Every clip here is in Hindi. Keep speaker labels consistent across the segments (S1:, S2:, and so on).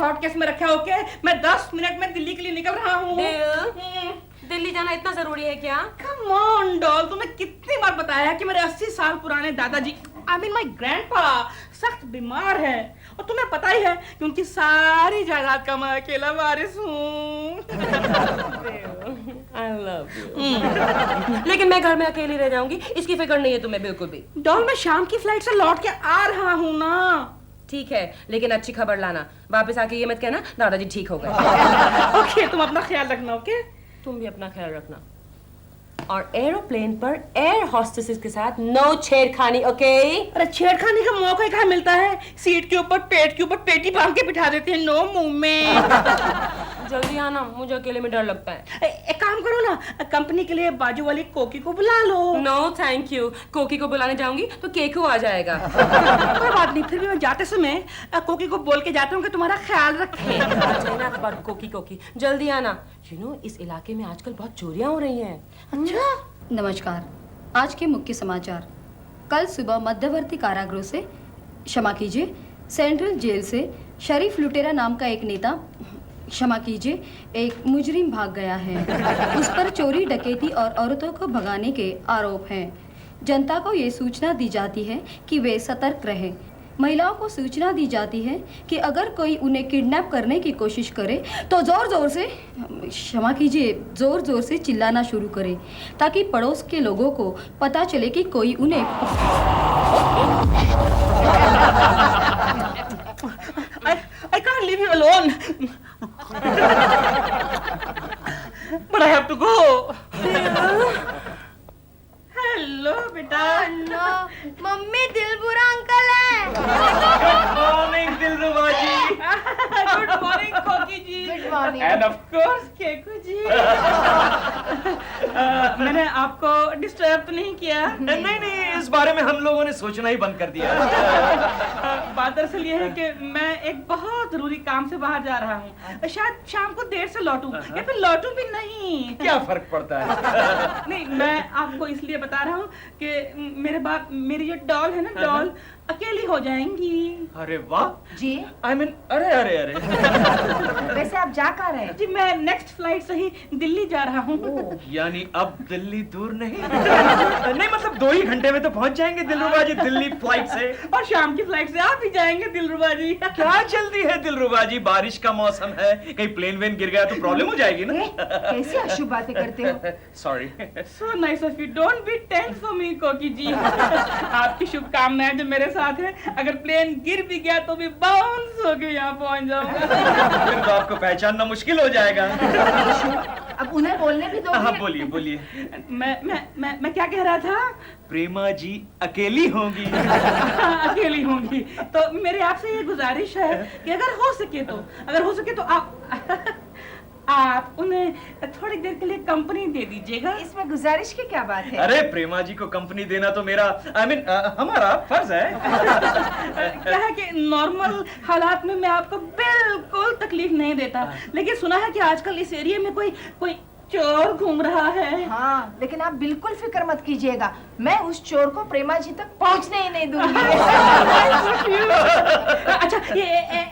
S1: हॉट केस में रखा। ओके, मैं 10 मिनट में दिल्ली के लिए निकल रहा हूँ।
S2: दिल्ली जाना इतना जरूरी है क्या?
S1: कम ऑन डॉल, तुम्हें कितनी बार बताया कि मेरे 80 साल पुराने दादाजी, आई मीन माय ग्रैंडपा, सख्त बीमार है और तुम्हें पता ही है कि उनकी सारी जायदाद का मैं अकेला वारिस हूँ।
S2: I love you. लेकिन मैं घर में अकेली रह जाऊंगी, इसकी फिक्र नहीं है तुम्हें बिल्कुल भी।
S1: डॉल, मैं शाम की फ्लाइट से लौट के आ रहा हूँ ना।
S2: ठीक है, लेकिन अच्छी खबर लाना। वापस आके ये मत कहना दादाजी ठीक हो गए।
S1: ओके, तुम अपना ख्याल रखना। ओके,
S2: तुम भी अपना ख्याल रखना। और एरोप्लेन पर एयर हॉस्टेसेस के साथ नो छेड़खानी, ओके?
S1: अरे छेड़खानी का मौका कहाँ मिलता है? सीट के ऊपर पेट के ऊपर पेटी बांध के बिठा देते हैं। No movement.
S2: जल्दी आना, मुझे अकेले में डर लगता है।
S1: एक काम करो ना, कंपनी के लिए बाजू वाली कोकी को बुला लो।
S2: नो थैंक यू, कोकी को बुलाने जाऊंगी तो केकू आ जाएगा।
S1: कोई बात नहीं, फिर भी मैं जाते समय कोकी को बोल के जाता हूँ कि तुम्हारा ख्याल रखे।
S2: कोकी कोकी, जल्दी आना। यू नो, इस इलाके में आजकल बहुत चोरियां हो रही हैं।
S1: अच्छा,
S3: नमस्कार। आज के मुख्य समाचार। कल सुबह मध्यवर्ती कारागृह से, क्षमा कीजिए, सेंट्रल जेल से शरीफ लुटेरा नाम का एक नेता, क्षमा कीजिए, एक मुजरिम भाग गया है। उस पर चोरी, डकैती और औरतों को भगाने के आरोप हैं। जनता को ये सूचना दी जाती है कि वे सतर्क रहें। महिलाओं को सूचना दी जाती है कि अगर कोई उन्हें किडनैप करने की कोशिश करे तो जोर जोर से, क्षमा कीजिए, जोर जोर से चिल्लाना शुरू करे ताकि पड़ोस के लोगों को पता चले कि कोई उन्हें
S1: I can't leave you alone. But I have to go. Hello बेटा।
S3: हेलो मम्मी, दिलबुरा अंकल है।
S4: Good morning Dilruba ji.
S1: Good morning Koki ji.
S3: Good morning.
S4: And of
S1: course Keku ji. मैंने आपको डिस्टर्ब तो नहीं किया?
S4: नहीं नहीं, इस बारे में हम लोगों ने सोचना ही बंद कर दिया।
S1: बात दरअसल ये है कि मैं एक बहुत जरूरी काम से बाहर जा रहा हूँ। शायद शाम को देर से लौटूं या फिर लौटूं भी नहीं।
S4: क्या फर्क पड़ता है?
S1: नहीं, मैं आपको इसलिए बता रहा हूँ कि मेरी जो डॉल है ना, डॉल अकेली हो जाएंगी।
S4: अरे वाह
S5: जी।
S4: आई मीन, अरे अरे अरे
S5: वैसे आप जा कहाँ रहे हैं?
S1: जी, मैं नेक्स्ट फ्लाइट से ही दिल्ली जा रहा हूँ।
S4: यानी अब दिल्ली दूर नहीं? नहीं मतलब 2 ही घंटे में तो पहुंच जाएंगे दिलरुबा जी दिल्ली फ्लाइट से।
S1: और शाम की फ्लाइट से आप भी जाएंगे दिलरुबा जी।
S4: क्या जल्दी है दिलरुबा जी, बारिश का मौसम है, कहीं प्लेन वेन गिर गया तो प्रॉब्लम हो जाएगी ना।
S5: कैसी अशुभ बातें करते हो?
S4: Sorry.
S1: So nice of you. Don't be tense for me, कोकी जी। आपकी शुभकामनाएं जो मेरे साथ है। अगर प्लेन गिर भी गया तो भी बाउंस होके यहाँ पहुँच जाऊंगा।
S4: फिर तो आपको पहचानना मुश्किल हो जाएगा।
S5: अब उन्हें बोलने भी दो।
S4: हाँ बोलिए बोलिए।
S1: मैं क्या कह रहा था?
S4: प्रेमा जी अकेली होंगी।
S1: अकेली होंगी तो मेरी आपसे ये गुजारिश है कि अगर हो सके तो आप उन्हें थोड़ी देर के लिए कंपनी दे दीजिएगा।
S5: इसमें गुजारिश की क्या बात है?
S4: अरे प्रेमा जी को कंपनी देना तो मेरा हमारा फर्ज है।
S1: क्या है कि नॉर्मल हालात में मैं आपको बिल्कुल तकलीफ नहीं देता, लेकिन सुना है कि आजकल इस एरिया में कोई चोर घूम रहा है।
S5: हाँ, लेकिन आप बिल्कुल फिक्र मत कीजिएगा, मैं उस चोर को प्रेमा जी तक पहुंचने ही नहीं दूंगी।
S1: अच्छा, ये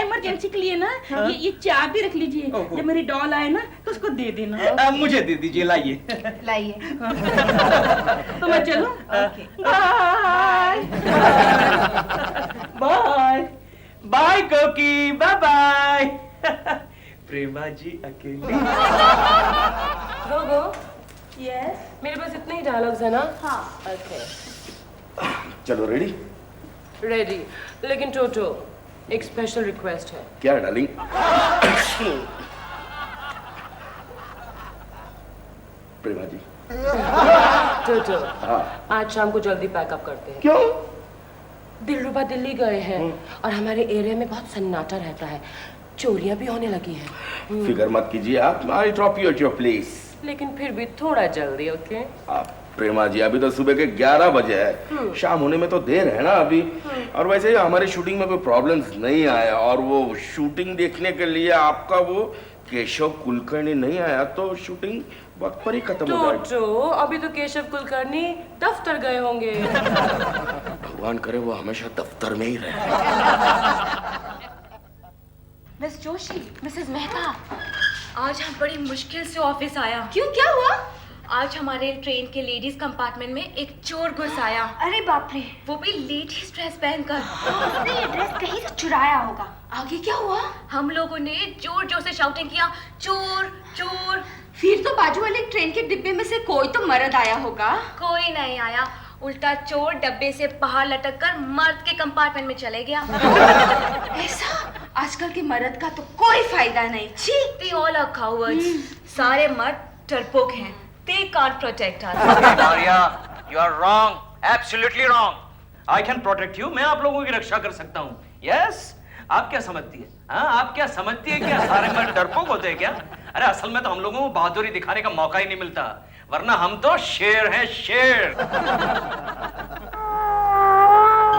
S1: इमरजेंसी के लिए ना ये चाबी रख लीजिए। जब मेरी डॉल आए ना तो उसको दे देना।
S4: मुझे दे दीजिए, लाइए।
S5: लाइए।
S1: तो मैं चलूं? बाय बाय
S4: बाय कोकी, बाय बाय। प्रेमा जी अकेली।
S2: गोगो,
S1: यस,
S2: मेरे पास इतने ही डायलॉग्स है ना?
S1: हाँ।
S2: ओके,
S6: चलो रेडी?
S2: रेडी। लेकिन टोटो, एक स्पेशल रिक्वेस्ट है।
S6: क्या डार्लिंग? प्रेमा जी।
S2: टोटो,
S6: हाँ।
S2: आज शाम को जल्दी पैकअप करते हैं।
S6: क्यों?
S2: दिलरुबा दिल्ली गए हैं और हमारे एरिया में बहुत सन्नाटा रहता है, चोरियां भी होने लगी हैं।
S6: फिक्र मत कीजिए आप, I drop you at your place.
S2: लेकिन फिर भी थोड़ा जल्दी, ओके?
S6: आप प्रेमा जी, अभी तो सुबह के 11 बजे है, शाम होने में तो देर है ना अभी। और वैसे ही हमारी शूटिंग में कोई प्रॉब्लम्स नहीं आया, और वो शूटिंग देखने के लिए आपका वो केशव कुलकर्णी नहीं आया तो शूटिंग वक्त पर ही खत्म हो जाएगी।
S2: टोटो, अभी तो केशव कुलकर्णी दफ्तर गए होंगे।
S6: भगवान करे वो हमेशा दफ्तर में ही रहे।
S2: मिस जोशी, मिसेस मेहता, आज हम बड़ी मुश्किल से ऑफिस आया।
S3: क्यों, क्या हुआ?
S2: आज हमारे ट्रेन के लेडीज कंपार्टमेंट में एक चोर घुस आया।
S5: अरे बाप रे,
S2: वो भी लेडीज ड्रेस पहनकर।
S5: उसने ये ड्रेस कहीं से चुराया होगा।
S3: आगे क्या हुआ?
S2: हम लोगों ने जोर जोर से शाउटिंग किया, चोर चोर।
S3: फिर तो बाजू वाले ट्रेन के डिब्बे में से कोई तो मर्द आया होगा।
S2: कोई नहीं आया, उल्टा चोर डब्बे से बाहर लटक कर मर्द के कंपार्टमेंट में चले गया।
S3: ऐसा? आजकल के मर्द का तो कोई फायदा नहीं। छी!
S2: They all are cowards. सारे मर्द डरपोक हैं। They can't protect us.
S4: Maria, you are wrong, absolutely wrong. I can protect you. मैं आप लोगों की रक्षा कर सकता हूँ. Yes? आप क्या समझती है? हाँ, आप क्या समझती है? क्या सारे मर्द डरपोक होते हैं क्या? अरे असल में तो हम लोगों को बहादुरी दिखाने का मौका ही नहीं मिलता, वरना हम तो शेर हैं, शेर।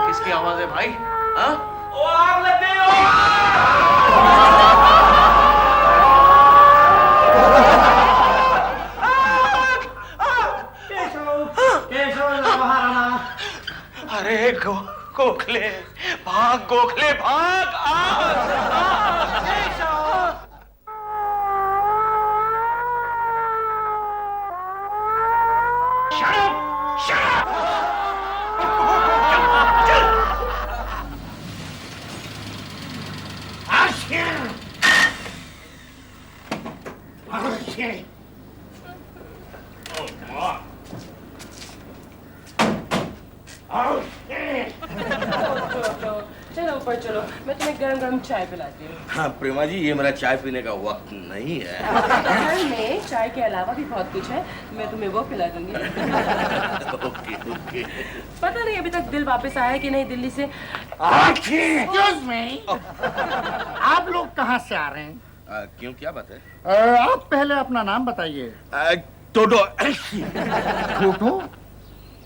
S4: किसकी आवाज है भाई? हाँ? ओ आग लग गई! अरे गोखले भाग, गोखले भाग!
S2: चलो ऊपर चलो, मैं तुम्हें गरम गरम चाय पिलाती हूँ।
S6: हाँ प्रेमा जी, ये मेरा चाय पीने का वक्त नहीं है।
S2: घर में चाय के अलावा भी बहुत कुछ है, मैं तुम्हें वो पिला दूंगी।
S6: Okay okay.
S2: पता नहीं अभी तक दिल वापस आया कि नहीं दिल्ली से।
S7: Excuse me, आप लोग कहाँ से आ रहे हैं?
S6: क्यों, क्या बात है?
S7: आप पहले अपना नाम बताइए।
S6: टोटो।
S7: टोटो,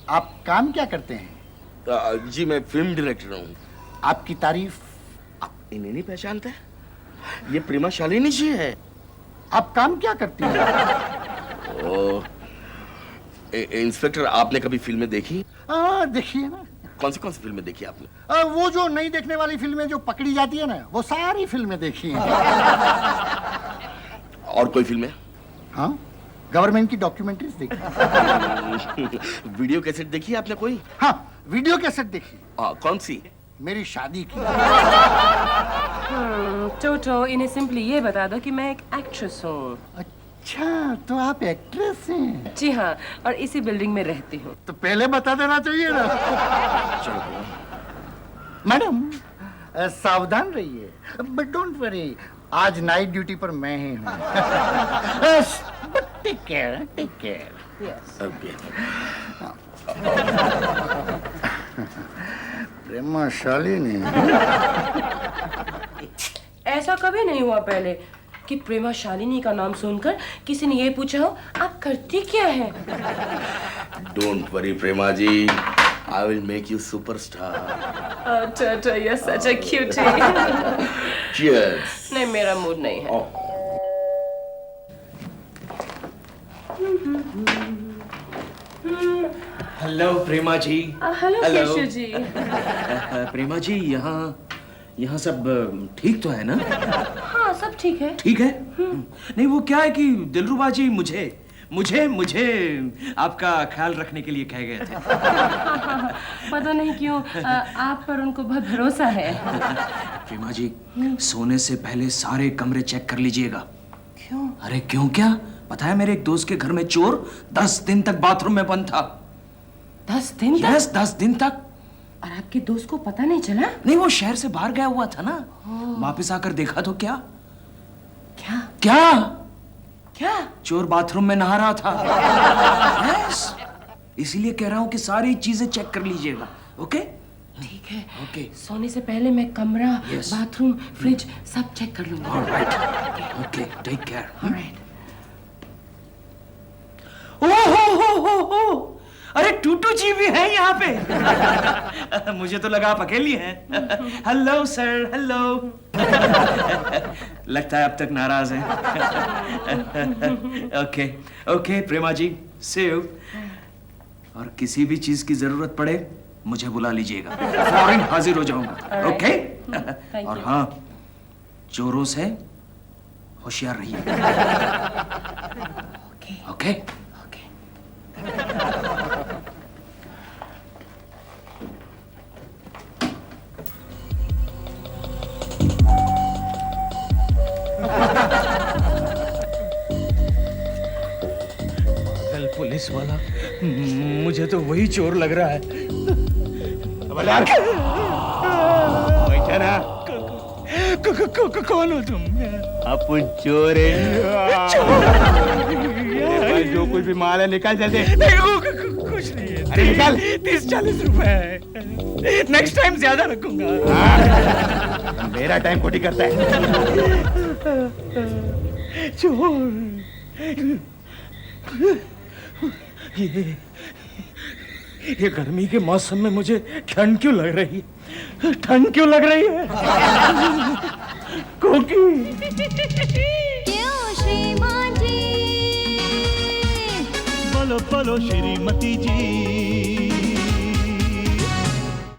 S7: आप काम क्या करते हैं?
S6: जी मैं फिल्म डायरेक्टर हूँ।
S7: आपकी तारीफ।
S6: आप इन्हें नहीं पहचानते? ये प्रेमा शालिनी जी है।
S7: आप काम क्या करती हैं?
S6: इंस्पेक्टर, आपने कभी फिल्में देखी?
S7: देखिए ना।
S6: कौन सी फिल्में देखी आपने?
S7: वो जो नहीं देखने वाली फिल्में जो पकड़ी जाती है ना, वो सारी फिल्में देखी हैं।
S6: और कोई फिल्में?
S7: हाँ, गवर्नमेंट की डॉक्यूमेंट्रीज देखी।
S6: वीडियो कैसेट देखी आपने कोई?
S7: हाँ, वीडियो कैसेट देखी।
S6: कौन सी?
S7: मेरी शादी की।
S2: टोटो, इन्हें सिंपली ये बता दो कि मैं एक एक्ट्रेस हूँ।
S7: अच्छा, तो आप एक्ट्रेस हैं?
S2: जी हाँ, और इसी बिल्डिंग में रहती हूँ।
S7: तो पहले बता देना चाहिए ना। मैडम, सावधान रहिए, बट डोंट वरी, आज नाइट ड्यूटी पर मैं ही हूँ। Take care, take care.
S2: Yes.
S7: Prema Shalini.
S2: ऐसा कभी नहीं हुआ पहले कि प्रेमा शालिनी का नाम सुनकर किसी ने ये पूछा हो आप करती क्या है।
S6: Don't worry Prema ji, I will make you superstar.
S2: Toto, you are such a cutie.
S6: Cheers.
S2: नहीं, मेरा मूड नहीं है।
S4: हेलो प्रेमा जी।
S2: हेलो केशव जी।
S4: प्रेमा जी, यहाँ सब ठीक तो है ना?
S2: हाँ, सब ठीक है।
S4: ठीक है। नहीं, वो क्या है कि दिलरुबा जी मुझे आपका ख्याल रखने के लिए कह गए थे।
S2: पता नहीं क्यों आप पर उनको बहुत भरोसा है।
S4: प्रेमा जी, सोने से पहले सारे कमरे चेक कर लीजिएगा।
S2: क्यों?
S4: अरे क्यों क्या? पता है मेरे एक दोस्त के घर में चोर 10 दिन तक बाथरूम में बंद था।
S2: 10 दिन तक?
S4: यस, 10 दिन तक।
S2: और आपके दोस्त को पता नहीं चला?
S4: नहीं, वो शहर से बाहर गया हुआ था ना। वापस आकर देखा तो क्या
S2: क्या?
S4: क्या
S2: क्या?
S4: चोर बाथरूम में नहा रहा था। यस, इसीलिए कह रहा हूँ कि सारी चीजें चेक कर लीजिएगा। ओके?
S2: ठीक है।
S4: ओके।
S2: सोने से पहले मैं कमरा,
S4: Yes.
S2: बाथरूम, फ्रिज सब चेक कर लूंगा।
S4: Alright. Okay, take care.
S2: Alright.
S4: ओहो, अरे टूटू जी भी है यहाँ पे। मुझे तो लगा आप अकेली हैं। Hello sir, hello. लगता है अब तक नाराज हैं। Okay okay Prema ji, see you. और किसी भी चीज की जरूरत पड़े मुझे बुला लीजिएगा, फौरन हाजिर हो जाऊंगा। ओके? और हाँ, चोरों से होशियार रहिए। ओके?
S8: कल पुलिस वाला, मुझे तो वही चोर लग रहा है। कौन हो तुम?
S7: अपन चोर जो कुछ भी माल है निकाल जल्दी।
S8: कुछ नहीं है।
S7: अरे निकाल।
S8: 30-40 रुपए है। नेक्स्ट टाइम ज्यादा रखूंगा।
S7: मेरा टाइम खोटी करता है।
S8: चोर, ये गर्मी के मौसम में मुझे ठंड क्यों लग रही है? ठंड क्यों लग रही है? क्योंकि
S9: क्यों श्रीमान जी?
S8: बोलो बोलो श्रीमती जी।